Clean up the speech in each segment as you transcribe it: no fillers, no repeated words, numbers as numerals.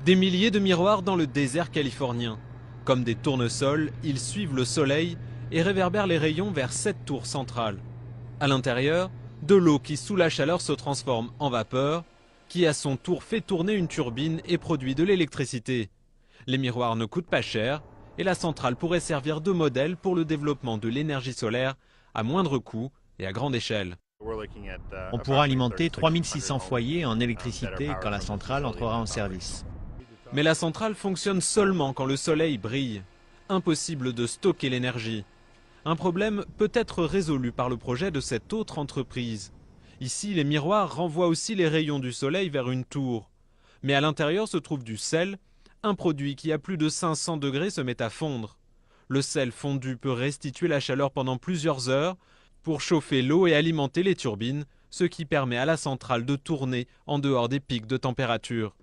Des milliers de miroirs dans le désert californien. Comme des tournesols, ils suivent le soleil et réverbèrent les rayons vers 7 tours centrales. À l'intérieur, de l'eau qui sous la chaleur se transforme en vapeur, qui à son tour fait tourner une turbine et produit de l'électricité. Les miroirs ne coûtent pas cher et la centrale pourrait servir de modèle pour le développement de l'énergie solaire à moindre coût et à grande échelle. On pourra alimenter 3600 foyers en électricité quand la centrale entrera en service. Mais la centrale fonctionne seulement quand le soleil brille. Impossible de stocker l'énergie. Un problème peut être résolu par le projet de cette autre entreprise. Ici, les miroirs renvoient aussi les rayons du soleil vers une tour. Mais à l'intérieur se trouve du sel, un produit qui à plus de 500 degrés se met à fondre. Le sel fondu peut restituer la chaleur pendant plusieurs heures pour chauffer l'eau et alimenter les turbines, ce qui permet à la centrale de tourner en dehors des pics de température.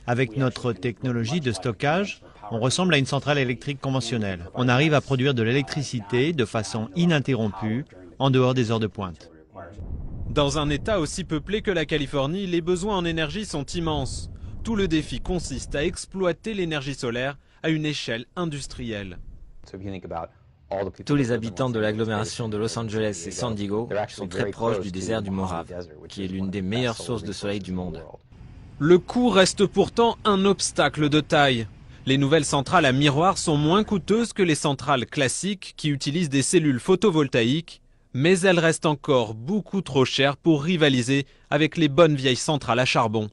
Avec notre technologie de stockage, on ressemble à une centrale électrique conventionnelle. On arrive à produire de l'électricité de façon ininterrompue en dehors des heures de pointe. Dans un État aussi peuplé que la Californie, les besoins en énergie sont immenses. Tout le défi consiste à exploiter l'énergie solaire à une échelle industrielle. Tous les habitants de l'agglomération de Los Angeles et San Diego sont très proches du désert du Mojave, qui est l'une des meilleures sources de soleil du monde. Le coût reste pourtant un obstacle de taille. Les nouvelles centrales à miroirs sont moins coûteuses que les centrales classiques qui utilisent des cellules photovoltaïques, mais elles restent encore beaucoup trop chères pour rivaliser avec les bonnes vieilles centrales à charbon.